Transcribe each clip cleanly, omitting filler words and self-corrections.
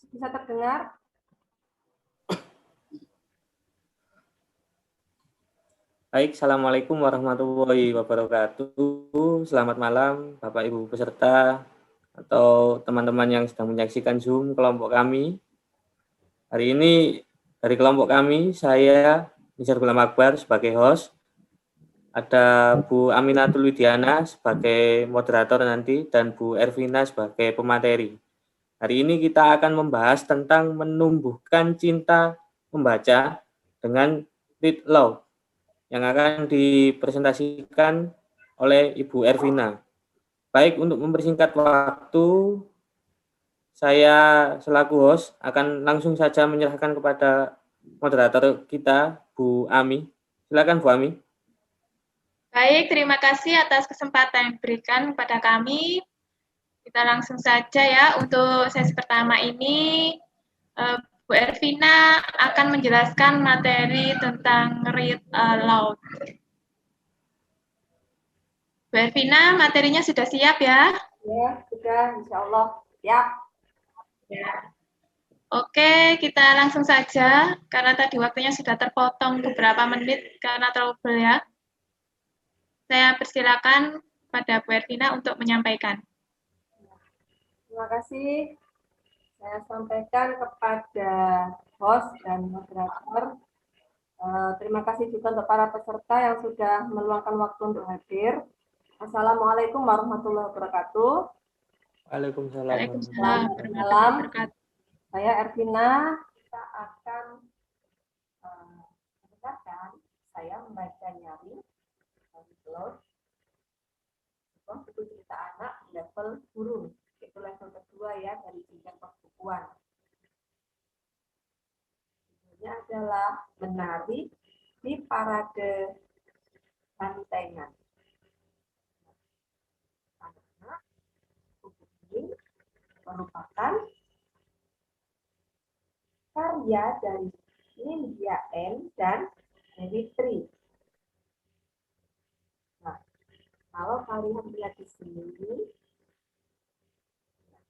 bisa terdengar? Baik, Assalamualaikum warahmatullahi wabarakatuh. Selamat malam, Bapak Ibu peserta atau teman-teman yang sedang menyaksikan Zoom kelompok kami. Hari ini dari kelompok kami, saya Nizar Gulam Akbar sebagai host. Ada Bu Aminatul Widiana sebagai moderator nanti dan Bu Ervina sebagai pemateri. Hari ini kita akan membahas tentang menumbuhkan cinta membaca dengan read aloud yang akan dipresentasikan oleh Ibu Ervina. Baik, untuk mempersingkat waktu, saya selaku host akan langsung saja menyerahkan kepada moderator kita, Bu Ami. Silakan Bu Ami. Baik, terima kasih atas kesempatan yang diberikan kepada kami. Kita langsung saja ya, untuk sesi pertama ini, Bu Ervina akan menjelaskan materi tentang read aloud. Bu Ervina, materinya sudah siap ya? Ya, sudah, insya Allah siap. Ya. Oke, kita langsung saja, karena tadi waktunya sudah terpotong beberapa menit karena trouble ya. Saya persilakan pada Bu Ervina untuk menyampaikan. Terima kasih. Saya sampaikan kepada host dan moderator. Terima kasih juga untuk para peserta yang sudah meluangkan waktu untuk hadir. Assalamualaikum warahmatullahi wabarakatuh. Waalaikumsalam. Waalaikumsalam warahmatullahi wabarakatuh. Saya Ervina. Kita akan menjelaskan saya membaca nyaring buku cerita anak level guru. Itu level kedua ya dari jenjang perbukuan. Ini adalah menari di parade bantengan. Karena buku ini merupakan karya dari Nindya N dan Dewi. Nah, kalau kalian lihat di sini,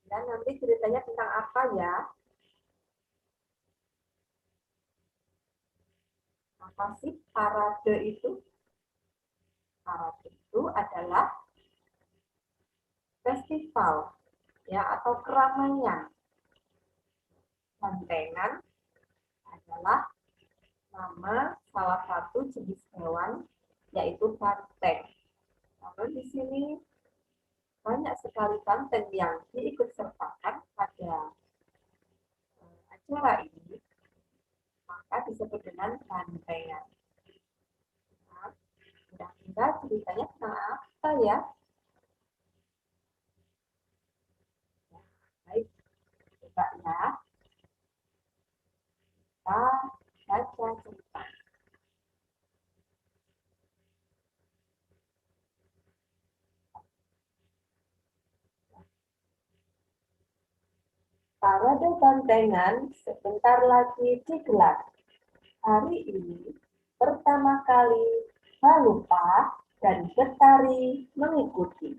dan nanti ceritanya tentang apa ya? Apa sih parade itu? Parade itu adalah festival ya atau keramaian. Bantengan adalah nama salah satu jenis hewan yaitu banteng. Karena di sini banyak sekali banteng yang diikut sertakan pada acara ini, maka disebut dengan bantengan. Nah, kira-kira ceritanya tentang apa ya? Baik, coba ya. Kita baca cerita. Parade bantengan sebentar lagi digelar. Hari ini pertama kali Halupa dan Betari mengikuti.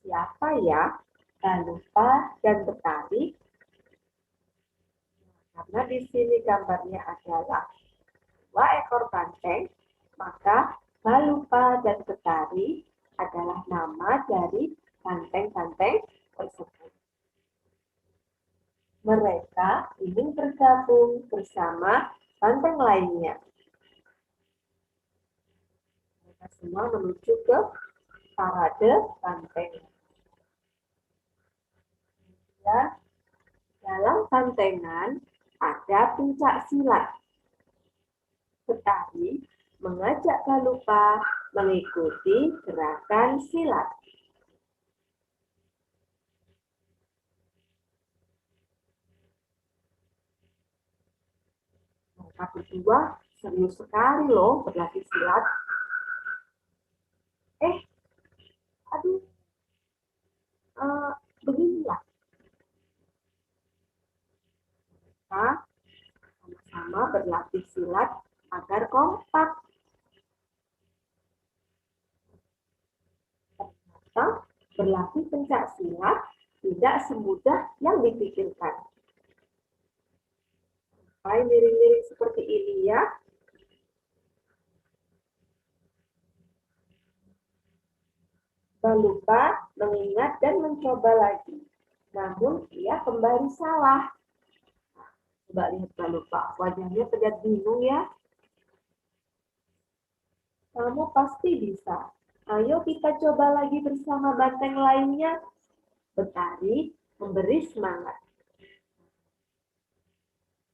Siapa ya Halupa dan Betari? Karena di sini gambarnya adalah 2 ekor banteng, maka Halupa dan Betari adalah nama dari banteng-banteng tersebut. Mereka ingin bergabung bersama banteng lainnya. Mereka semua menuju ke parade banteng. Ya, dalam bantengan ada pencak silat. Betari mengajak Halupa mengikuti gerakan silat. Mereka berdua serius sekali loh berlatih silat. Beginilah. Kita sama-sama berlatih silat agar kompak. Ternyata berlatih pencak silat tidak semudah yang dipikirkan. Miring-miring seperti ini ya. Lupa, mengingat, dan mencoba lagi. Namun, ia kembali salah. Coba lihat lupa, wajahnya terlihat bingung ya. Kamu pasti bisa. Ayo kita coba lagi bersama banteng lainnya. Betari memberi semangat.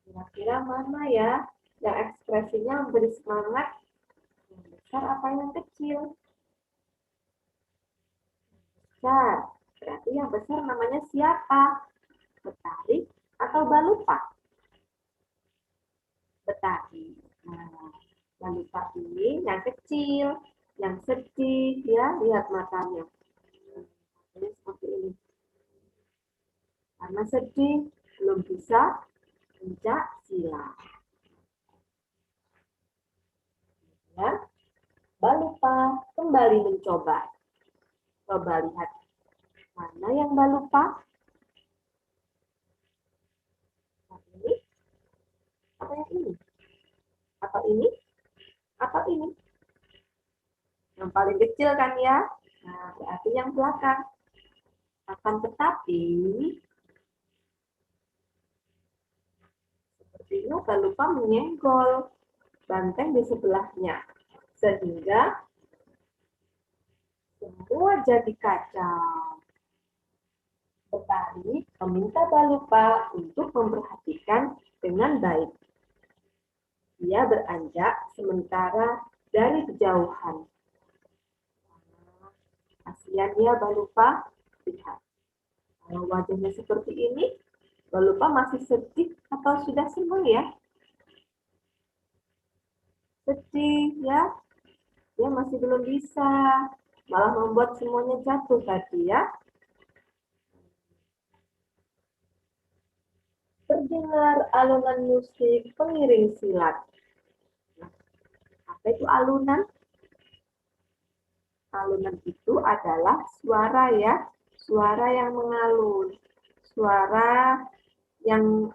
Kira-kira mana ya yang ekspresinya memberi semangat? Yang besar apa yang kecil? Besar. Berarti yang besar namanya siapa? Betari atau Balupa? Betari. Nah, Balupa ini yang kecil, yang sedih ya, lihat matanya. Ini seperti ini. Karena sedih, belum bisa pencak silat. Ya, Balupa kembali mencoba. Coba lihat mana yang Balupa? Ini atau yang ini? Atau ini? Atau ini? Yang paling kecil kan ya? Nah, berarti yang belakang. Akan tetapi, sepertinya Balupa menyenggol banteng di sebelahnya. Sehingga semua jadi kacau. Betari meminta Balupa untuk memperhatikan dengan baik. Ia beranjak sementara dari kejauhan. Kasihan ya Balupa. Lihat. Kalau wajahnya seperti ini, Balupa masih sedih atau sudah senang ya? Sedih ya. Dia masih belum bisa. Malah membuat semuanya jatuh tadi ya. Terdengar alunan musik pengiring silat. Apa itu alunan? Alunan itu adalah suara ya. Suara yang mengalun. Suara yang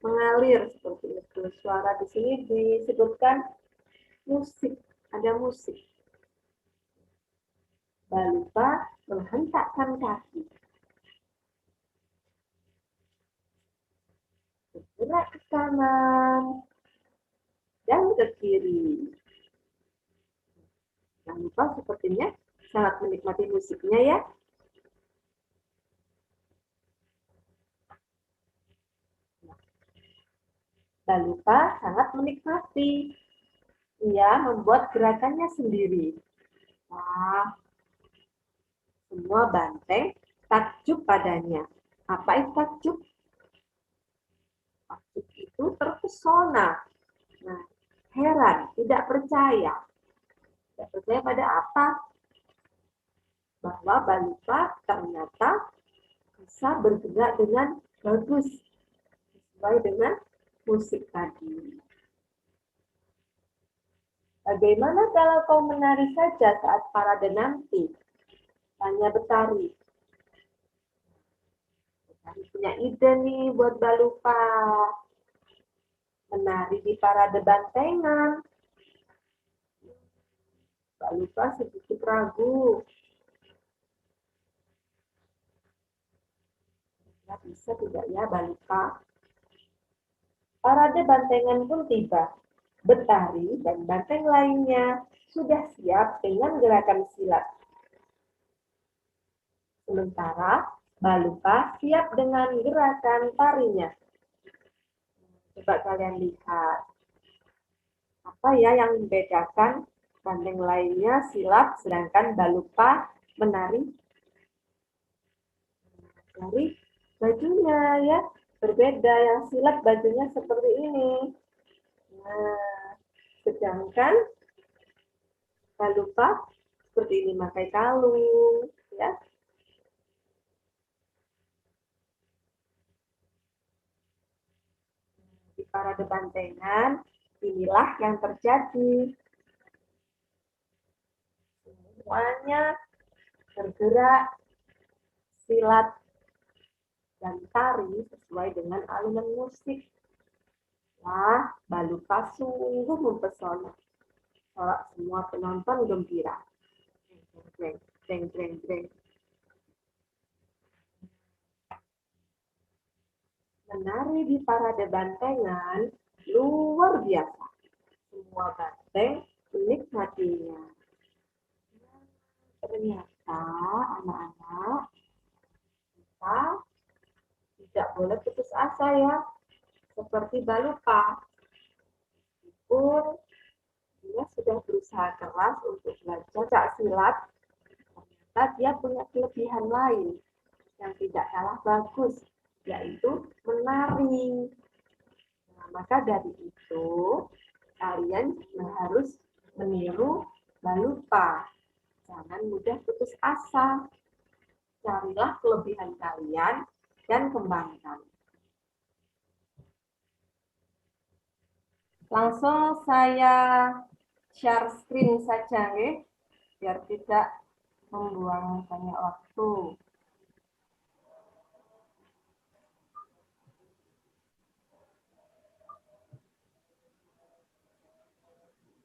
mengalir seperti itu. Suara di sini disebutkan musik, ada musik. Balupa menghentakkan kaki. Bergerak ke kanan dan ke kiri. Balupa sepertinya sangat menikmati musiknya ya. Balupa sangat menikmati. Ia membuat gerakannya sendiri. Wah, semua banteng takjub padanya. Apa itu takjub? Takjub itu terpesona. Nah, heran, tidak percaya. Tidak percaya pada apa? Bahwa Balupa ternyata bisa bergerak dengan bagus. Sesuai dengan musik tadi. Bagaimana kalau kau menari saja saat parade nanti? Tanya Betari. Betari punya ide nih buat Balupa. Menari di parade bantengan. Balupa sedikit ragu. Tidak bisa tidak ya Balupa? Parade bantengan pun tiba. Betari dan banteng lainnya sudah siap dengan gerakan silat. Sementara Balupa siap dengan gerakan tarinya. Coba kalian lihat. Apa ya yang membedakan banteng lainnya silat sedangkan Balupa menari? Dari bajunya ya, berbeda. Yang silat bajunya seperti ini. Nah, sedangkan Balupa seperti ini pakai kalung, ya. Di parade bantengan, inilah yang terjadi. Semuanya bergerak silat, dan tari sesuai dengan alunan musik. Wah, Baluka sungguh mempesona. Sorak semua penonton gembira. Jreng, jreng, jreng, jreng. Menari di parade bantengan luar biasa. Semua banteng menikmatinya. Ternyata anak-anak kita tidak boleh putus asa ya. Seperti Baluka. Meskipun dia sudah berusaha keras untuk belajar pencak silat, ternyata dia punya kelebihan lain yang tidak kalah bagus, yaitu menari. Nah, maka dari itu, kalian harus meniru Baluka. Jangan mudah putus asa. Carilah kelebihan kalian dan kembangkan. Langsung saya share screen saja, ya, biar tidak membuang banyak waktu.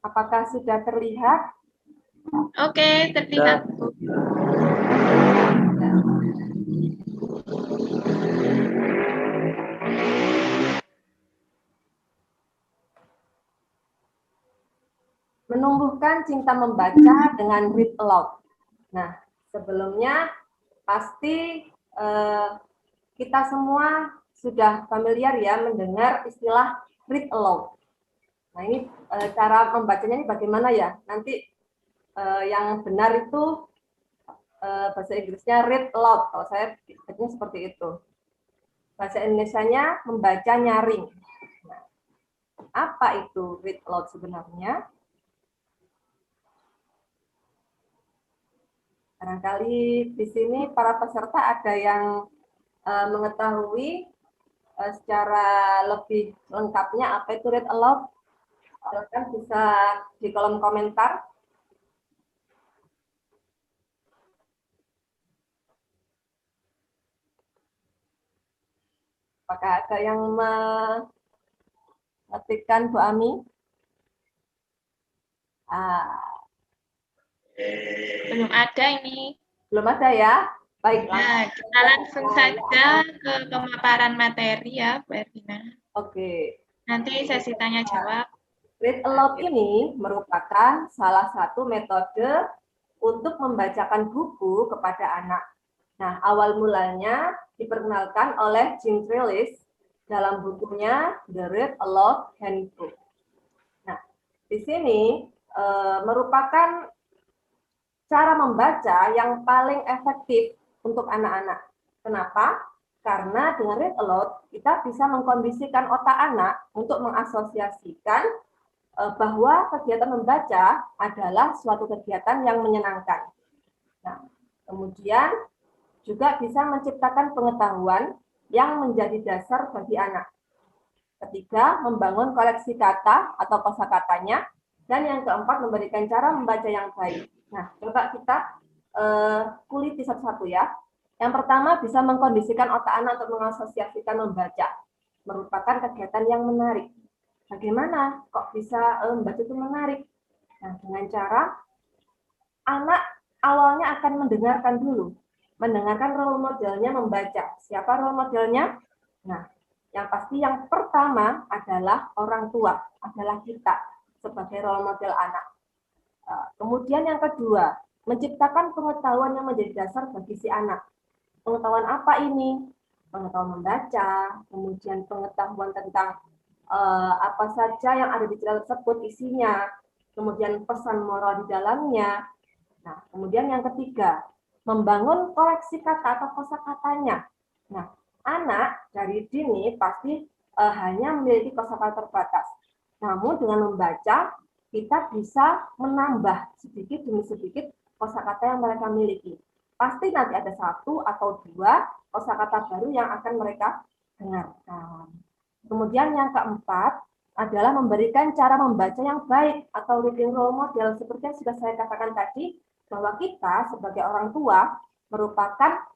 Apakah sudah terlihat? Oke, terlihat. Menumbuhkan cinta membaca dengan read aloud. Nah, sebelumnya pasti kita semua sudah familiar ya mendengar istilah read aloud. Nah, ini cara membacanya ini bagaimana ya? Nanti yang benar itu bahasa Inggrisnya read aloud. Kalau saya bacanya seperti itu. Bahasa Indonesianya membaca nyaring. Nah, apa itu read aloud sebenarnya? Barangkali di sini para peserta ada yang mengetahui secara lebih lengkapnya apa itu read aloud. Silakan bisa di kolom komentar. Apakah ada yang mengetikkan Bu Ami? Belum ada ini. Belum ada ya? Baik. Nah, kita langsung saja ke pemaparan materi ya, Bu Ervina. Oke. Nanti sesi tanya jawab. Read aloud ini merupakan salah satu metode untuk membacakan buku kepada anak. Nah, awal mulanya diperkenalkan oleh Jim Trelease dalam bukunya The Read Aloud Handbook. Nah, di sini merupakan cara membaca yang paling efektif untuk anak-anak. Kenapa? Karena dengan read aloud, kita bisa mengkondisikan otak anak untuk mengasosiasikan bahwa kegiatan membaca adalah suatu kegiatan yang menyenangkan. Nah, kemudian juga bisa menciptakan pengetahuan yang menjadi dasar bagi anak. Ketiga, membangun koleksi kata atau kosakatanya. Dan yang keempat, memberikan cara membaca yang baik. Nah, coba kita kuliti satu-satu ya. Yang pertama, bisa mengkondisikan otak anak untuk mengasosiasikan membaca. Merupakan kegiatan yang menarik. Bagaimana kok bisa membaca itu menarik? Nah, dengan cara anak awalnya akan mendengarkan dulu. Mendengarkan role modelnya membaca. Siapa role modelnya? Nah, yang pasti yang pertama adalah orang tua, adalah kita sebagai role model anak. Kemudian yang kedua, menciptakan pengetahuan yang menjadi dasar bagi si anak. Pengetahuan apa ini? Pengetahuan membaca, kemudian pengetahuan tentang apa saja yang ada di cerita tersebut isinya, kemudian pesan moral di dalamnya. Nah, kemudian yang ketiga, membangun koleksi kata atau kosakatanya. Nah, anak dari dini pasti hanya memiliki kosakata terbatas. Namun dengan membaca, kita bisa menambah sedikit demi sedikit kosakata yang mereka miliki. Pasti nanti ada satu atau dua kosakata baru yang akan mereka dengarkan. Kemudian yang keempat adalah memberikan cara membaca yang baik atau reading role model. Seperti yang sudah saya katakan tadi, bahwa kita sebagai orang tua merupakan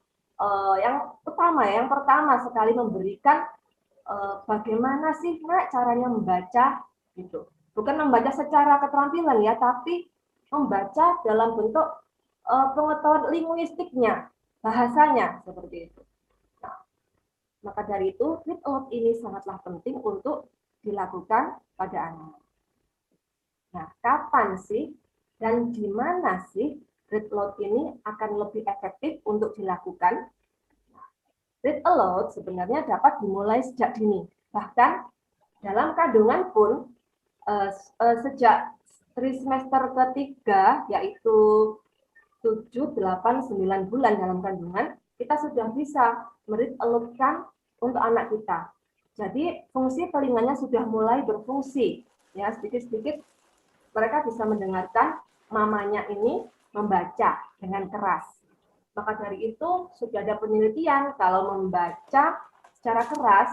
yang utama, yang pertama sekali memberikan bagaimana sih Nak caranya membaca gitu. Bukan membaca secara keterampilan ya, tapi membaca dalam bentuk pengetahuan linguistiknya, bahasanya seperti itu. Nah, maka dari itu read aloud ini sangatlah penting untuk dilakukan pada anak. Nah, kapan sih dan di mana sih read aloud ini akan lebih efektif untuk dilakukan? Read aloud sebenarnya dapat dimulai sejak dini. Bahkan dalam kandungan pun sejak trimester ketiga, yaitu 7, 8, 9 bulan dalam kandungan, kita sudah bisa meread aloud-kan untuk anak kita. Jadi fungsi telinganya sudah mulai berfungsi. Ya, sedikit-sedikit mereka bisa mendengarkan mamanya ini membaca dengan keras. Maka dari itu sudah ada penelitian kalau membaca secara keras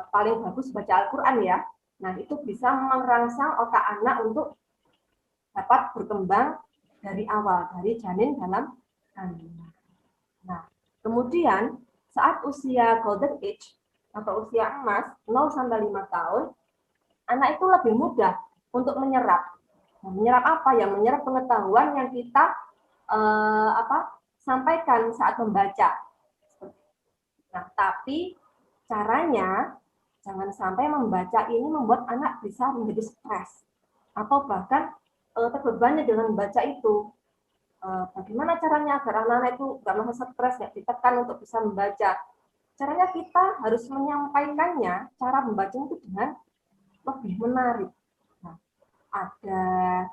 paling bagus baca Al-Quran ya. Nah itu bisa merangsang otak anak untuk dapat berkembang dari awal, dari janin dalam kandungan. Nah kemudian saat usia golden age atau usia emas 0 sampai 5 tahun, anak itu lebih mudah untuk menyerap. Nah, menyerap apa? Yang menyerap pengetahuan yang kita sampaikan saat membaca. Nah, tapi caranya jangan sampai membaca ini membuat anak bisa menjadi stres atau bahkan terbebani dengan membaca itu. Bagaimana caranya agar anak-anak itu nggak merasa stres, ya ditekan untuk bisa membaca? Caranya kita harus menyampaikannya cara membaca itu dengan lebih menarik. Nah, ada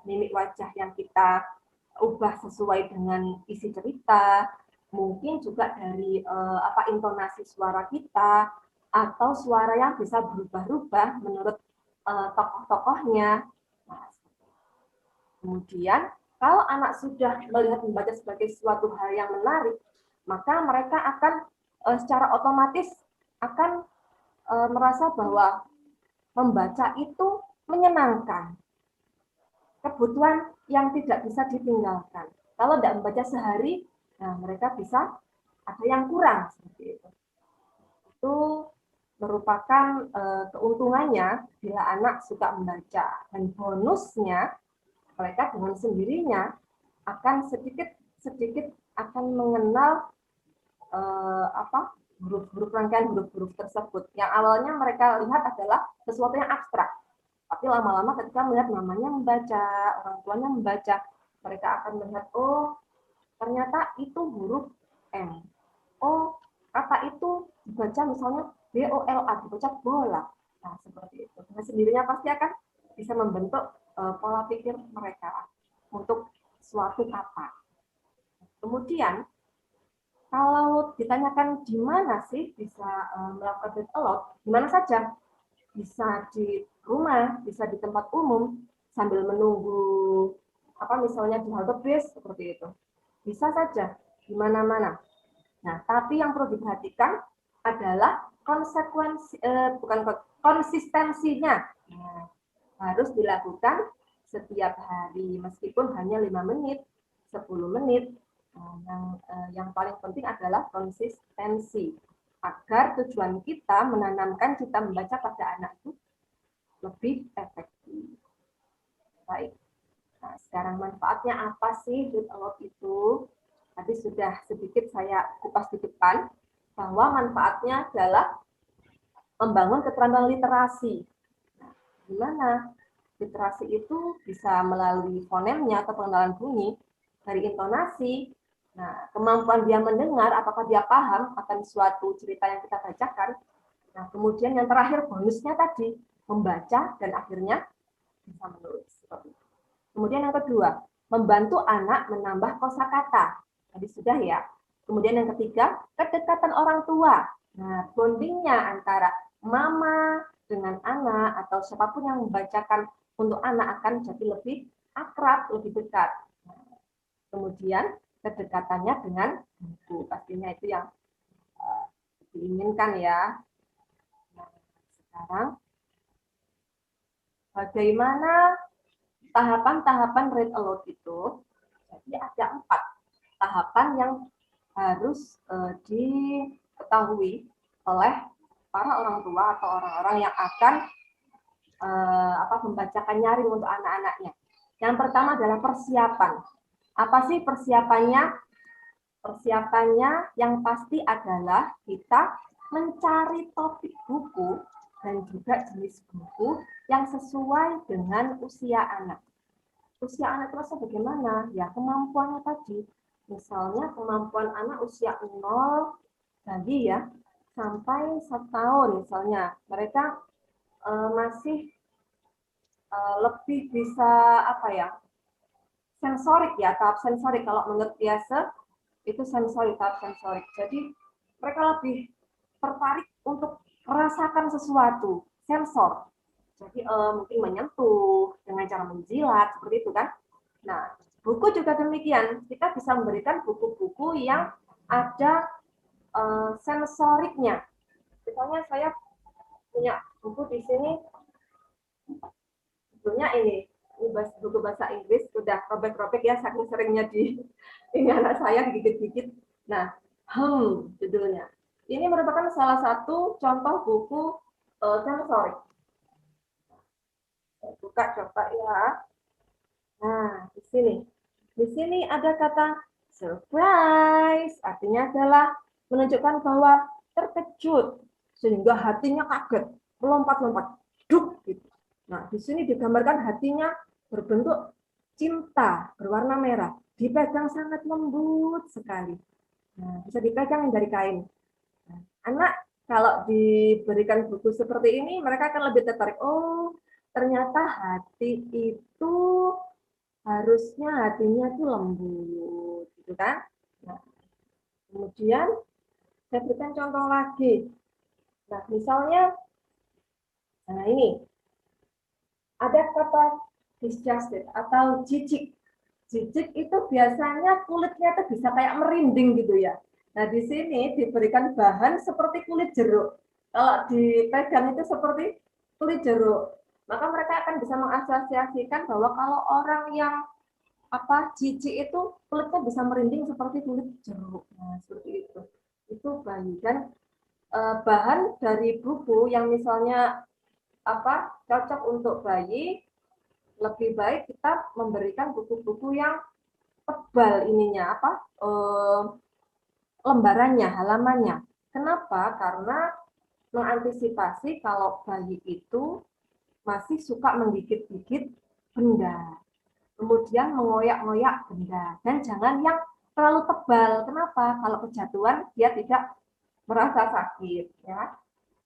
mimik wajah yang kita ubah sesuai dengan isi cerita, mungkin juga dari intonasi suara kita atau suara yang bisa berubah-ubah menurut tokoh-tokohnya. Nah, kemudian kalau anak sudah melihat membaca sebagai suatu hal yang menarik, maka mereka akan secara otomatis akan merasa bahwa membaca itu menyenangkan, kebutuhan yang tidak bisa ditinggalkan. Kalau tidak membaca sehari, nah mereka bisa ada yang kurang seperti itu. Itu merupakan keuntungannya bila anak suka membaca, dan bonusnya mereka dengan sendirinya akan sedikit akan mengenal huruf-huruf, rangkaian huruf-huruf tersebut. Yang awalnya mereka lihat adalah sesuatu yang abstrak, tapi lama-lama ketika melihat namanya membaca, orang tuanya membaca, mereka akan melihat, oh ternyata itu huruf M. Oh, kata itu dibaca misalnya BOLA, dibaca bola. Nah, seperti itu. Dengan sendirinya pasti akan bisa membentuk pola pikir mereka untuk suatu kata. Kemudian, kalau ditanyakan di mana sih bisa melakukan read aloud, di mana saja? Bisa di rumah, bisa di tempat umum, sambil menunggu misalnya di halte bis seperti itu. Bisa saja di mana-mana. Nah, tapi yang perlu diperhatikan adalah konsistensinya. Nah, harus dilakukan setiap hari, meskipun hanya 5 menit, 10 menit. Nah, yang paling penting adalah konsistensi, agar tujuan kita menanamkan cita membaca pada anak itu lebih efektif. Baik. Nah, sekarang manfaatnya apa sih read aloud itu? Tadi sudah sedikit saya kupas di depan, bahwa manfaatnya adalah membangun keterampilan literasi. Nah, gimana? Literasi itu bisa melalui fonemnya atau pengenalan bunyi, dari intonasi. Nah, kemampuan dia mendengar, apakah dia paham akan suatu cerita yang kita bacakan. Nah, kemudian yang terakhir bonusnya tadi, membaca dan akhirnya bisa menulis. Kemudian yang kedua, membantu anak menambah kosakata. Tadi sudah ya. Kemudian yang ketiga, kedekatan orang tua. Nah, bondingnya antara mama dengan anak atau siapapun yang membacakan untuk anak akan jadi lebih akrab, lebih dekat. Nah, kemudian kedekatannya dengan buku, pastinya itu yang diinginkan ya. Nah, sekarang bagaimana tahapan-tahapan read aloud itu? Jadi ada 4 tahapan yang harus diketahui oleh para orang tua atau orang-orang yang akan membacakan nyaring untuk anak-anaknya. Yang pertama adalah persiapan. Apa sih persiapannya? Persiapannya yang pasti adalah kita mencari topik buku dan juga jenis buku yang sesuai dengan usia anak. Usia anak itu bagaimana? Ya kemampuannya tadi. Misalnya kemampuan anak usia 0 tadi ya sampai 1 tahun misalnya. Mereka masih lebih bisa sensorik ya, tahap sensorik. Kalau menurut biasa itu sensorik, tahap sensorik. Jadi mereka lebih tertarik untuk merasakan sesuatu, sensor. Jadi mungkin menyentuh dengan cara menjilat seperti itu kan. Nah, buku juga demikian. Kita bisa memberikan buku-buku yang ada sensoriknya. Misalnya saya punya buku di sini, sebetulnya ini buku bahasa Inggris, sudah robek-robek ya, saking seringnya ini anak saya digigit-gigit. Nah, judulnya. Ini merupakan salah satu contoh buku sensorik. Saya buka coba ya. Nah, di sini. Di sini ada kata surprise, artinya adalah menunjukkan bahwa terkejut, sehingga hatinya kaget, melompat-lompat, duk gitu. Nah, di sini digambarkan hatinya berbentuk cinta, berwarna merah, dipegang sangat lembut sekali. Nah, bisa dipegang dari kain. Nah, anak kalau diberikan buku seperti ini, mereka akan lebih tertarik. Oh, ternyata hati itu harusnya hatinya tuh lembut, gitu kan? Nah, kemudian saya berikan contoh lagi. Nah, misalnya, nah ini ada kata disgusted atau jijik. Jijik itu biasanya kulitnya tuh bisa kayak merinding gitu ya. Nah, di sini diberikan bahan seperti kulit jeruk. Kalau dipegang itu seperti kulit jeruk, maka mereka akan bisa mengasosiasikan bahwa kalau orang yang jijik itu kulitnya bisa merinding seperti kulit jeruk. Nah, seperti itu. Itu bayi. Dan bahan dari buku yang misalnya cocok untuk bayi, lebih baik kita memberikan buku-buku yang tebal ininya lembarannya, halamannya. Kenapa? Karena mengantisipasi kalau bayi itu masih suka menggigit-gigit benda, kemudian mengoyak-ngoyak benda, dan jangan yang terlalu tebal. Kenapa? Kalau kejatuhan dia tidak merasa sakit ya.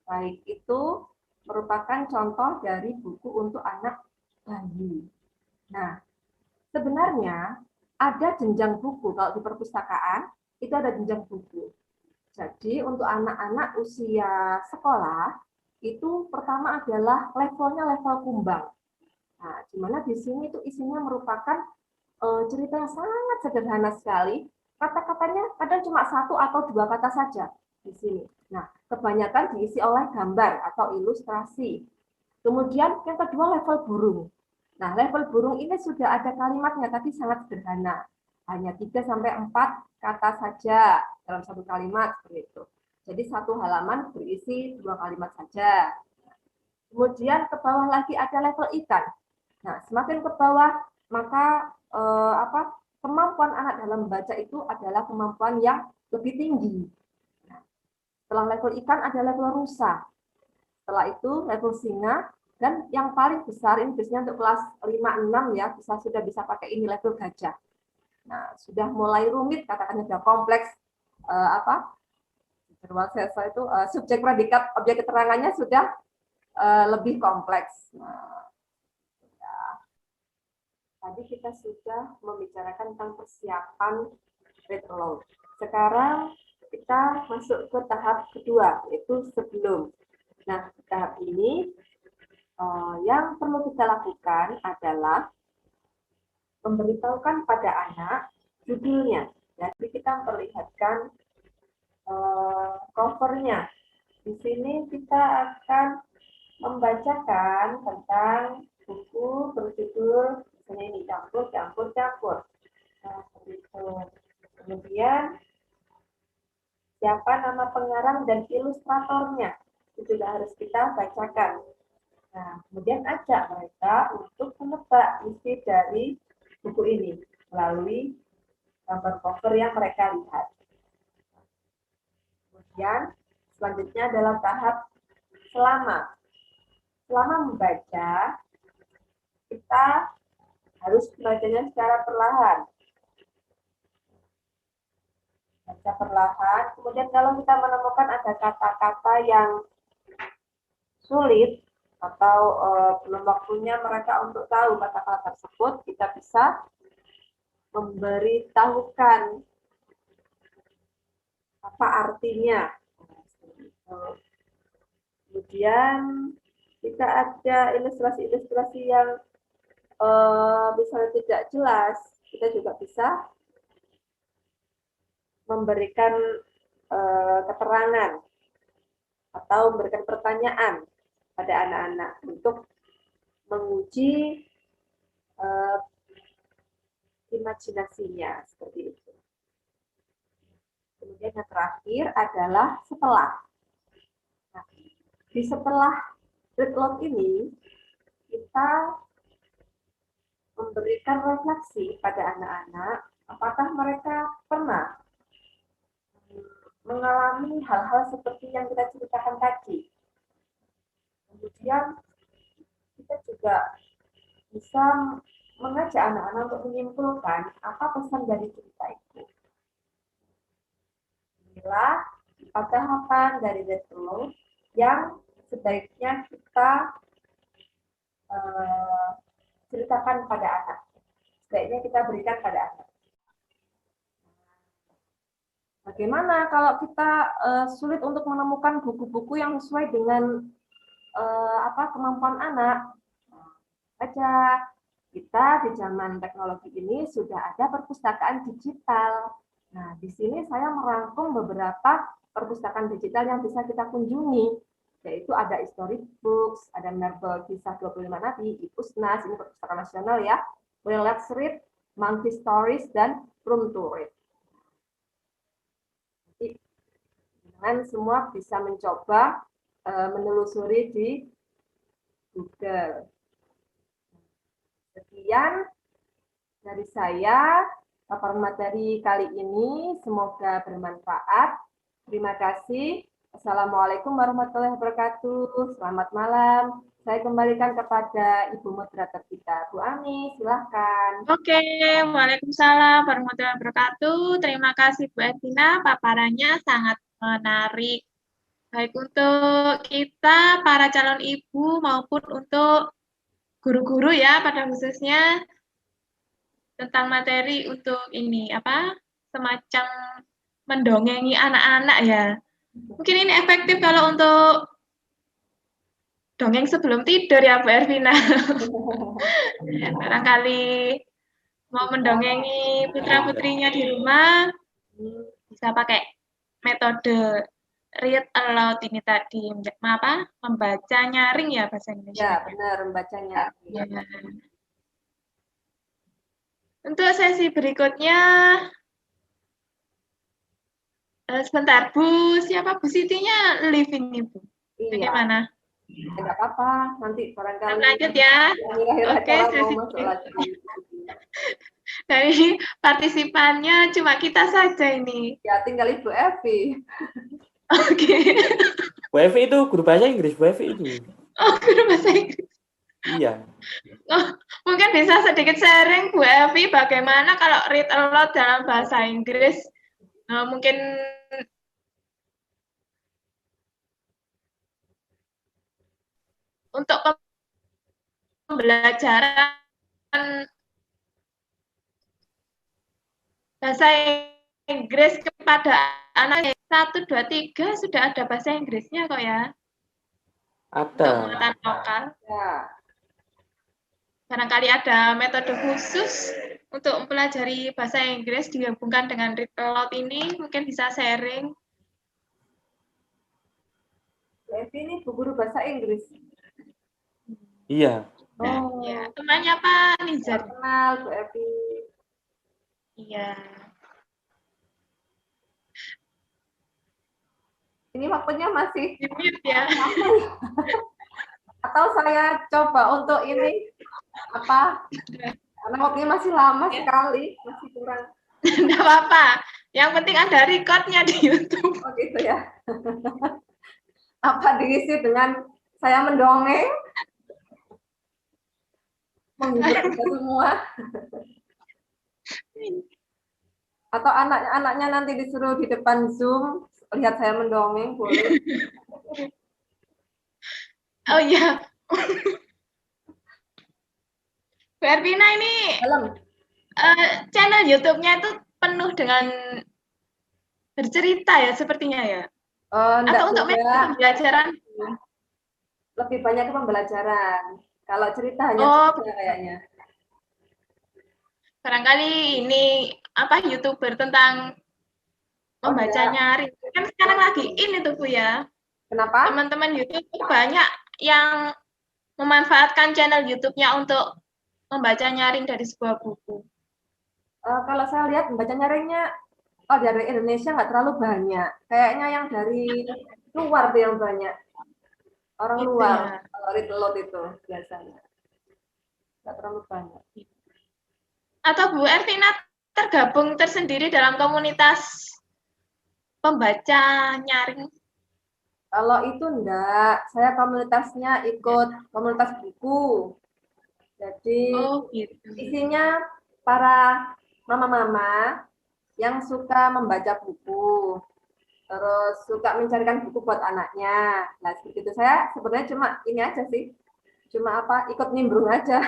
Baik, itu merupakan contoh dari buku untuk anak bayi. Nah, sebenarnya ada jenjang buku. Kalau di perpustakaan itu ada jenjang buku. Jadi untuk anak-anak usia sekolah itu pertama adalah levelnya level kumbang. Nah, di mana di sini itu isinya merupakan cerita yang sangat sederhana sekali. Kata-katanya kadang cuma 1 atau 2 kata saja di sini. Nah, kebanyakan diisi oleh gambar atau ilustrasi. Kemudian yang kedua level burung. Nah, level burung ini sudah ada kalimatnya, tapi sangat sederhana. Hanya 3-4 kata saja dalam satu kalimat seperti itu. Jadi satu halaman berisi 2 kalimat saja. Kemudian ke bawah lagi ada level ikan. Nah, semakin ke bawah maka kemampuan anak dalam membaca itu adalah kemampuan yang lebih tinggi. Nah, setelah level ikan ada level rusa. Setelah itu level singa, dan yang paling besar ini biasanya untuk kelas 5-6 ya, sudah bisa pakai ini level gajah. Nah, sudah mulai rumit, katakannya sudah kompleks itu subjek predikat objek keterangannya sudah lebih kompleks. Nah, tadi kita sudah membicarakan tentang persiapan read aloud. Sekarang kita masuk ke tahap kedua, yaitu sebelum. Nah, tahap ini yang perlu kita lakukan adalah memberitahukan pada anak judulnya. Jadi kita memperlihatkan covernya. Di sini kita akan membacakan tentang buku berjudul misalnya ini campur. Nah, begitu. Kemudian siapa nama pengarang dan ilustratornya. Itu juga harus kita bacakan. Nah, kemudian ajak mereka untuk menebak isi dari buku ini melalui gambar cover yang mereka lihat. Kemudian selanjutnya adalah tahap selama membaca, kita harus membacanya secara perlahan. Baca perlahan, kemudian kalau kita menemukan ada kata-kata yang sulit atau belum waktunya mereka untuk tahu kata-kata tersebut, kita bisa memberitahukan apa artinya. Kemudian jika ada ilustrasi-ilustrasi yang misalnya tidak jelas, kita juga bisa memberikan keterangan atau memberikan pertanyaan pada anak-anak untuk menguji imajinasinya seperti itu. Kemudian yang terakhir adalah setelah. Nah, di setelah read aloud ini kita memberikan refleksi pada anak-anak apakah mereka pernah mengalami hal-hal seperti yang kita ceritakan tadi. Kemudian kita juga bisa mengajak anak-anak untuk menyimpulkan apa pesan dari cerita itu. Inilah tahapan dari read aloud yang sebaiknya kita ceritakan pada anak. Sebaiknya kita berikan pada anak. Bagaimana kalau kita sulit untuk menemukan buku-buku yang sesuai dengan kemampuan anak? Baca, kita di zaman teknologi ini sudah ada perpustakaan digital. Nah, di sini saya merangkum beberapa perpustakaan digital yang bisa kita kunjungi, yaitu ada Storybooks, ada Marvel Kisah 25 Nabi, Ipusnas, ini perpustakaan nasional ya, Let's Read, Monkey Stories, dan Room to Read. Jadi, kalian semua bisa mencoba menelusuri di Google. Sekian dari saya, paparan materi kali ini, semoga bermanfaat. Terima kasih. Assalamualaikum warahmatullahi wabarakatuh. Selamat malam. Saya kembalikan kepada Ibu moderator kita, Bu Ami, silahkan. Oke, Waalaikumsalam warahmatullahi wabarakatuh. Terima kasih Bu Evina, paparannya sangat menarik. Baik untuk kita, para calon ibu, maupun untuk guru-guru ya, pada khususnya tentang materi untuk ini, semacam mendongengi anak-anak ya. Mungkin ini efektif kalau untuk dongeng sebelum tidur ya Bu Ervina. Barangkali mau mendongengi putra-putrinya di rumah, bisa pakai metode read aloud ini tadi, membaca nyaring ya bahasa Indonesia. Ya, benar, membaca nyaring. Ya. Untuk sesi berikutnya, sebentar Bu, siapa Bu Sitinya live ini Bu? Iya. Bagaimana? Enggak apa-apa, nanti barangkali. Lanjut ya. Oke, sesi dari partisipannya cuma kita saja ini. Ya, tinggal Ibu Evi. Oke. Bu Evi itu guru bahasa Inggris, Bu Evi itu. Oh, guru bahasa Inggris. Iya. Oh, mungkin bisa sedikit sharing Bu Evi bagaimana kalau read aloud dalam bahasa Inggris. Mungkin untuk pembelajaran bahasa Inggris kepada anak 1, 2, 3 sudah ada bahasa Inggrisnya kok ya. Ada. Untuk muatan lokal. Ya. Barangkali ada metode khusus untuk mempelajari bahasa Inggris digabungkan dengan read aloud ini, mungkin bisa sharing. Bu Evi ini bu guru bahasa Inggris. Iya. Oh. Ya, temannya Pak Nizar. Kenal Bu Evi. Iya. Ini waktunya masih Di mute ya. lama ya. Atau saya coba untuk ini apa? Karena waktunya masih lama sekali, masih kurang. Enggak apa-apa. Yang penting ada recordnya di YouTube. Oh gitu ya. Apa diisi dengan saya mendongeng? Menghibur kita semua. Atau anak-anaknya nanti disuruh di depan Zoom, lihat saya mendongeng, boleh. Oh iya. Bu Ervina ini Dalam. channel YouTube-nya itu penuh dengan bercerita ya sepertinya ya. Enggak Atau untuk juga, pembelajaran? lebih banyak ke pembelajaran. Kalau cerita hanya Oh, cerita kayaknya. barangkali ini apa YouTuber tentang membaca enggak. nyaring. Kan sekarang lagi ini tuh Bu ya. Kenapa? Teman-teman YouTube banyak yang memanfaatkan channel YouTube-nya untuk membaca nyaring dari sebuah buku. Kalau saya lihat membaca nyaringnya, dari Indonesia nggak terlalu banyak. Kayaknya yang dari luar tuh yang banyak. Orang Gitu luar, ya. kalau read aloud itu biasanya. Nggak terlalu banyak. Atau Bu Ervina tergabung tersendiri dalam komunitas pembaca nyaring? Kalau itu enggak, saya komunitasnya ikut komunitas buku. Jadi Oh gitu. isinya para mama-mama yang suka membaca buku, terus suka mencarikan buku buat anaknya. Nah, seperti itu. Saya sebenarnya cuma ini aja sih, cuma apa, ikut nimbrung aja.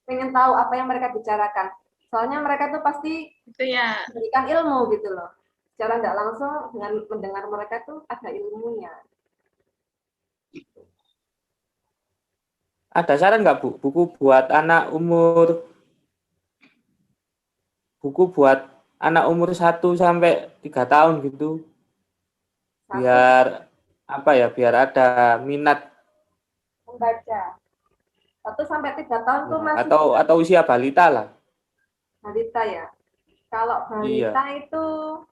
Pengen tahu apa yang mereka bicarakan. Soalnya mereka tuh pasti Itu ya. memberikan ilmu gitu loh. Secara tidak langsung dengan mendengar mereka tuh ada ilmunya. Ada saran nggak Bu? Buku buat anak umur 1 sampai 3 tahun gitu. Satu, Biar apa ya? Biar ada minat membaca. 1 sampai 3 tahun tuh masih atau usia balita lah. balita ya. Kalau Iya, balita itu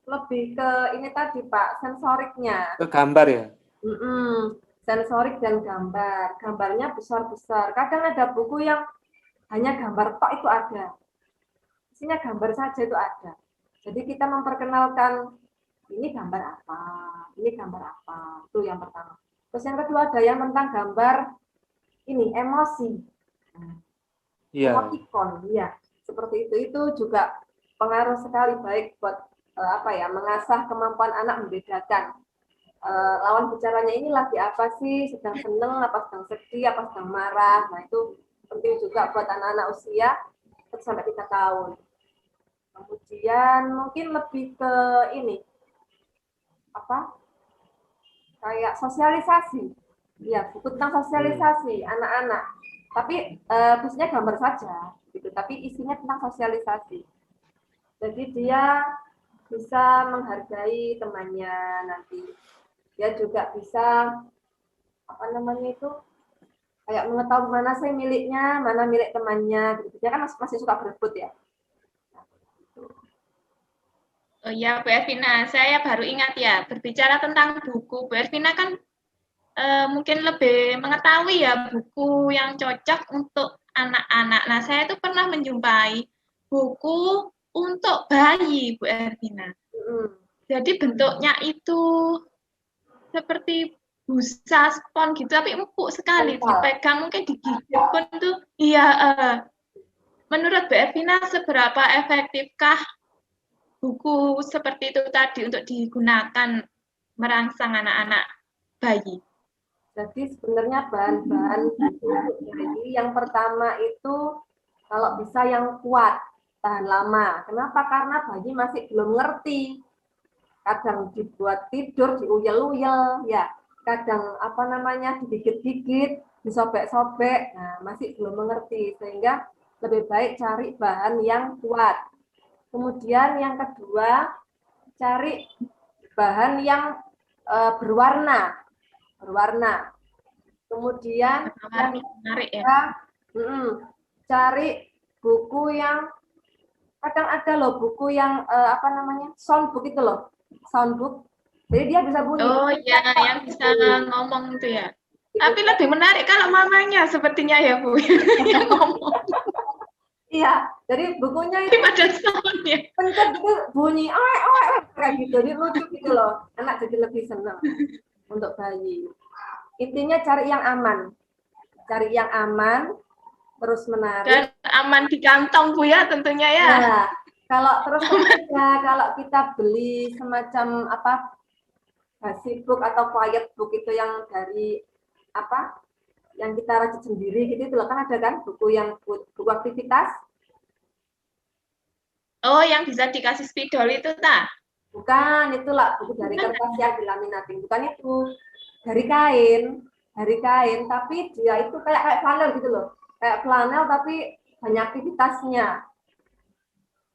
lebih ke ini tadi Pak, sensoriknya. ke gambar ya. Sensorik dan gambar. Gambarnya besar-besar. Kadang ada buku yang hanya gambar tok itu ada. Isinya gambar saja itu ada. Jadi kita memperkenalkan ini gambar apa, ini gambar apa. Itu yang pertama. Terus yang kedua ada yang tentang gambar ini emosi. Iya. Emoticon, ya. Seperti itu. Itu juga pengaruh sekali baik buat mengasah kemampuan anak membedakan lawan bicaranya ini lagi apa sih, sedang seneng, apa sedang sedih, apa sedang marah. Nah itu penting juga buat anak-anak usia 1 sampai 3 tahun. Kemudian mungkin lebih ke ini kayak sosialisasi, ya buku tentang sosialisasi anak-anak. Tapi khususnya gambar saja, gitu. Tapi isinya tentang sosialisasi. Jadi dia bisa menghargai temannya nanti. Dia juga bisa kayak mengetahui mana sih miliknya, mana milik temannya. Gitu. Dia kan masih suka berebut ya. Oh ya, Bu Ervina, saya baru ingat ya, berbicara tentang buku, Bu Ervina kan mungkin lebih mengetahui ya buku yang cocok untuk anak-anak. Nah, saya tuh pernah menjumpai buku untuk bayi, Bu Ervina. Jadi bentuknya itu seperti busa spon gitu, tapi empuk sekali. Dipegang mungkin digigit pun tuh, iya. Menurut Bu Ervina, seberapa efektifkah buku seperti itu tadi untuk digunakan merangsang anak-anak bayi? Jadi sebenarnya bahan-bahan untuk bayi yang pertama itu kalau bisa yang kuat, tahan lama. Kenapa? Karena bayi masih belum ngerti. Kadang dibuat tidur, diuyel-uyel, ya. Kadang digigit-gigit, disobek-sobek. Nah, masih belum mengerti. Sehingga lebih baik cari bahan yang kuat. Kemudian yang kedua, cari bahan yang berwarna. Kemudian yang menarik ya. Cari buku yang kadang ada loh buku yang soundbook itu loh. Soundbook Jadi dia bisa bunyi. Oh iya, yang bisa ngomong itu ya. Tapi lebih menarik kalau mamanya sepertinya ya Bu, yang ngomong Iya, jadi bukunya itu daripada soundnya. pencet gitu bunyi, kayak gitu. Jadi lucu gitu loh. Anak jadi lebih senang untuk bayi. Intinya cari yang aman. Cari yang aman, terus menarik. Dan aman di kantong Bu ya tentunya ya. Nah, kalau terus kalau kita beli semacam apa basic book atau quiet book itu yang dari apa yang kita racik sendiri gitu itu loh, kan ada kan buku yang buku aktivitas. Oh, yang bisa dikasih spidol itu tah? Bukan, itulah buku dari kertas yang dilaminating. Bukan itu, dari kain, tapi dia itu kayak flanel gitu loh. Kayak flanel tapi banyak aktivitasnya.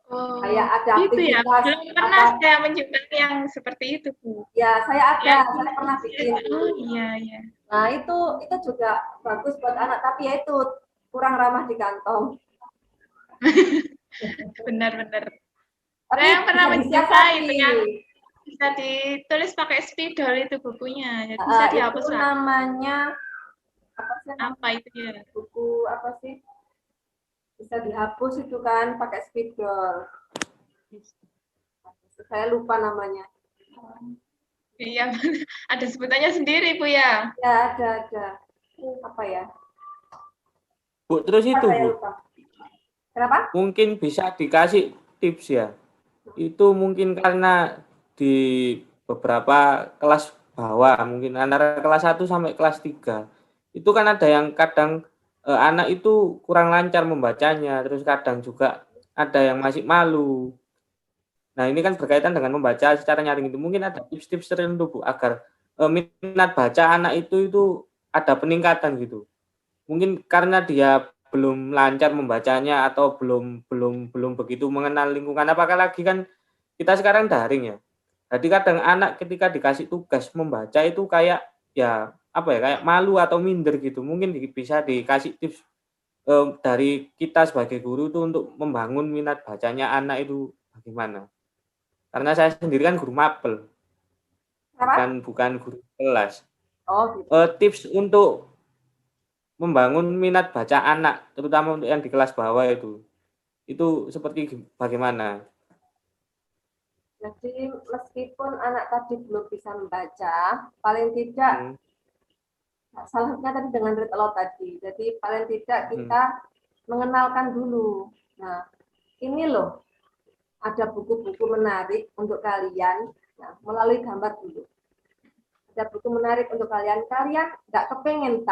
Oh, Kayak ada gitu ya. aktivitas. Belum pernah saya menyukai yang seperti itu, Bu. Ya, saya ada, Ya, saya pernah bikin. Oh, iya, iya. Nah, itu juga bagus buat anak, tapi ya itu kurang ramah di kantong. Benar-benar. Tapi Saya pernah menyukai itu yang bisa ditulis pakai spidol itu bukunya. Jadi bisa dihapus itu lah. namanya apa sih? Apa itu ya? Buku apa sih? Bisa dihapus itu kan pakai spidol. Saya lupa namanya. Iya, ada sebutannya sendiri Bu ya. Ya ada. Apa ya? Bu, terus itu Saya Bu, lupa. Kenapa? mungkin bisa dikasih tips ya. Itu mungkin karena di beberapa kelas bawah, mungkin antara kelas 1 sampai kelas 3, itu kan ada yang kadang anak itu kurang lancar membacanya, terus kadang juga ada yang masih malu. Nah, ini kan berkaitan dengan membaca secara nyaring itu. Mungkin ada tips-tips tertentu Bu agar minat baca anak itu ada peningkatan gitu. Mungkin karena dia belum lancar membacanya atau belum begitu mengenal lingkungan, apalagi kan kita sekarang daring ya. Jadi kadang anak ketika dikasih tugas membaca itu kayak ya apa ya, kayak malu atau minder gitu. Mungkin bisa dikasih tips dari kita sebagai guru itu untuk membangun minat bacanya anak itu bagaimana. Karena saya sendiri kan guru mapel, bukan guru kelas. Oh, gitu. Tips untuk membangun minat baca anak, terutama untuk yang di kelas bawah itu seperti bagaimana? Jadi meskipun anak tadi belum bisa membaca, paling tidak salah satunya tadi dengan read aloud tadi. Jadi paling tidak kita mengenalkan dulu. Nah, ini loh ada buku-buku menarik untuk kalian. Nah, melalui gambar dulu. Ada buku menarik untuk kalian. Kalian nggak kepengen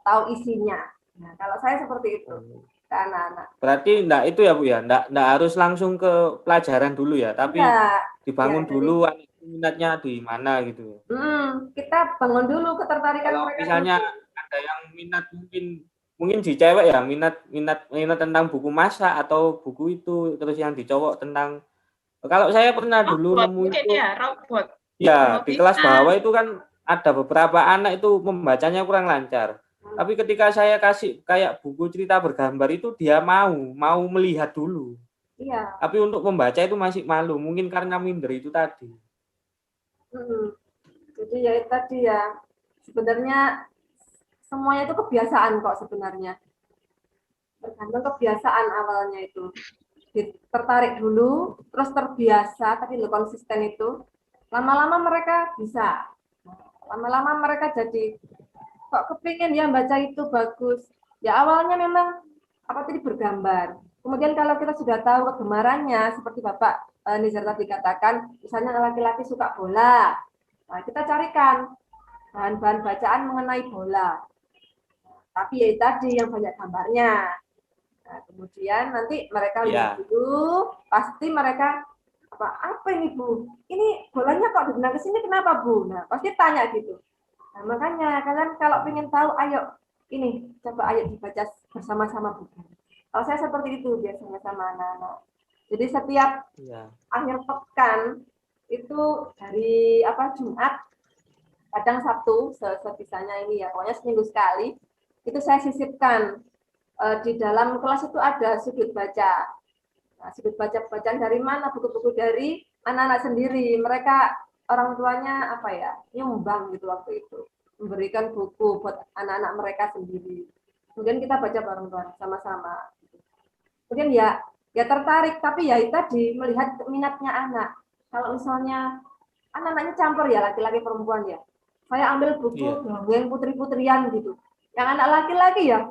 tahu isinya. Nah, kalau saya seperti itu ke anak-anak. Berarti enggak itu ya Bu ya, enggak harus langsung ke pelajaran dulu ya, tapi dibangun dulu minatnya di mana gitu. Kita bangun dulu ketertarikan kalau mereka. Misalnya ada yang minat mungkin di cewek ya minat tentang buku masak atau buku itu, terus yang di cowok tentang, kalau saya pernah dulu nemu itu robot. Ya, di kelas bawah itu kan ada beberapa anak itu membacanya kurang lancar. Tapi ketika saya kasih kayak buku cerita bergambar itu dia mau melihat dulu. Iya. Tapi untuk membaca itu masih malu, mungkin karena minder itu tadi. Jadi ya itu tadi ya. Sebenarnya semuanya itu kebiasaan kok sebenarnya. Tergantung kebiasaan awalnya itu. Tertarik dulu, terus terbiasa, tapi lo konsisten itu. Lama-lama mereka bisa. Lama-lama mereka jadi kok kepingin ya baca itu bagus. Ya awalnya memang apa tadi bergambar. Kemudian kalau kita sudah tahu kegemarannya, seperti Bapak Nizar tadi katakan, misalnya laki-laki suka bola. Nah, kita carikan bahan-bahan bacaan mengenai bola. Tapi ya tadi yang banyak gambarnya. Nah, kemudian nanti mereka lihat dulu, pasti mereka apa ini Bu? Ini bolanya kok dibenar ke sini kenapa Bu? Nah, pasti tanya gitu. Nah, makanya kalian kalau ingin tahu, ayo ini coba ayo dibaca bersama-sama Bu. Kalau saya seperti itu biasanya sama anak-anak. Jadi setiap akhir pekan itu dari Jumat, kadang Sabtu, sebisanya ini ya, pokoknya seminggu sekali, itu saya sisipkan di dalam kelas itu ada sudut baca. Nah, sudut baca bacaan dari mana? Buku-buku dari anak-anak sendiri. Mereka orang tuanya apa ya, nyumbang gitu waktu itu, memberikan buku buat anak-anak mereka sendiri. Kemudian kita baca bareng-bareng sama-sama. Kemudian ya tertarik, tapi ya tadi melihat minatnya anak. Kalau misalnya anak-anaknya campur ya, laki-laki perempuan ya. Saya ambil buku yang putri-putrian gitu. Yang anak laki-laki ya,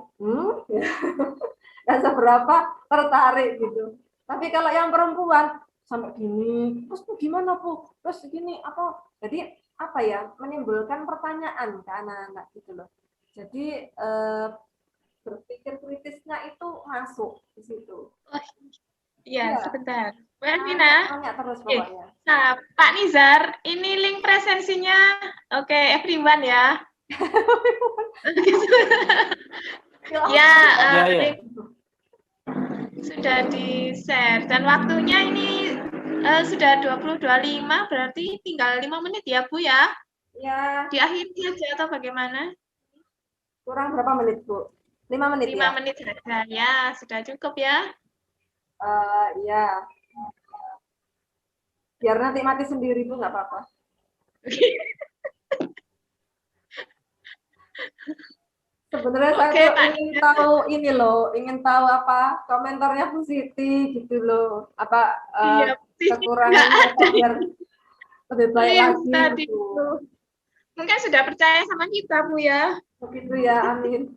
dan seberapa tertarik gitu. Tapi kalau yang perempuan sampai gini, terus gimana Bu? Terus gini apa? Jadi apa ya, menimbulkan pertanyaan ke anak-anak gitu loh. Jadi berpikir kritisnya itu masuk di situ. Oh, iya, Ya. sebentar. Bu Elvina. Tanya terus pokoknya. Nah, Pak Nizar, ini link presensinya oke, everyone ya. Ya, sudah di-share. Dan waktunya ini sudah 20.25, berarti tinggal 5 menit ya, Bu ya? Ya. Diakhiri aja atau bagaimana? Kurang berapa menit, Bu? 5 menit 5 ya? menit saja, ya. Sudah cukup ya? Ya. Biar nanti mati sendiri, Bu, nggak apa-apa. Sebenarnya saya tuh ingin tahu ini loh, ingin tahu apa komentarnya Bu Siti gitu loh, apa kekurangannya biar lebih baik lagi gitu. Mungkin sudah percaya sama kita, Bu ya. Begitu ya, amin.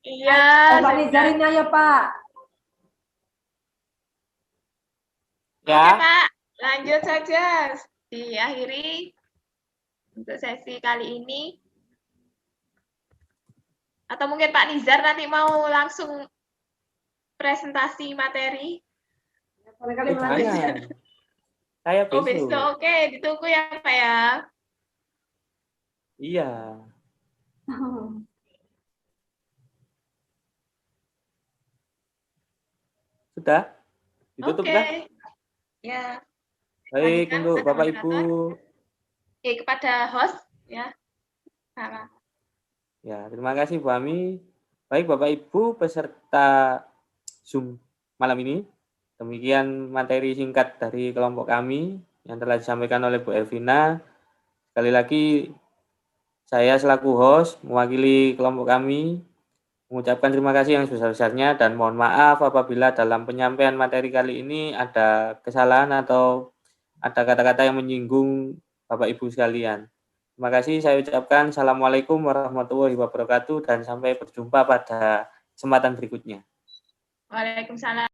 Iya. Pak Nizarinya ya Pak. Ya. Oke Pak, lanjut saja. Diakhiri untuk sesi kali ini. Atau mungkin Pak Nizar nanti mau langsung presentasi materi? Barangkali melanjutkan. Saya besok. Oh besok, oke. Ditunggu ya Pak ya. Iya. Sudah? Ditutup dah? Ya. Baik, untuk Bapak Ibu. Kepada host ya. Ya, terima kasih Bu Ami. Baik Bapak Ibu peserta Zoom malam ini. Demikian materi singkat dari kelompok kami yang telah disampaikan oleh Bu Elvina. Sekali lagi saya selaku host mewakili kelompok kami mengucapkan terima kasih yang sebesar-besarnya dan mohon maaf apabila dalam penyampaian materi kali ini ada kesalahan atau ada kata-kata yang menyinggung Bapak Ibu sekalian. Terima kasih, saya ucapkan Assalamualaikum warahmatullahi wabarakatuh dan sampai berjumpa pada kesempatan berikutnya. Waalaikumsalam.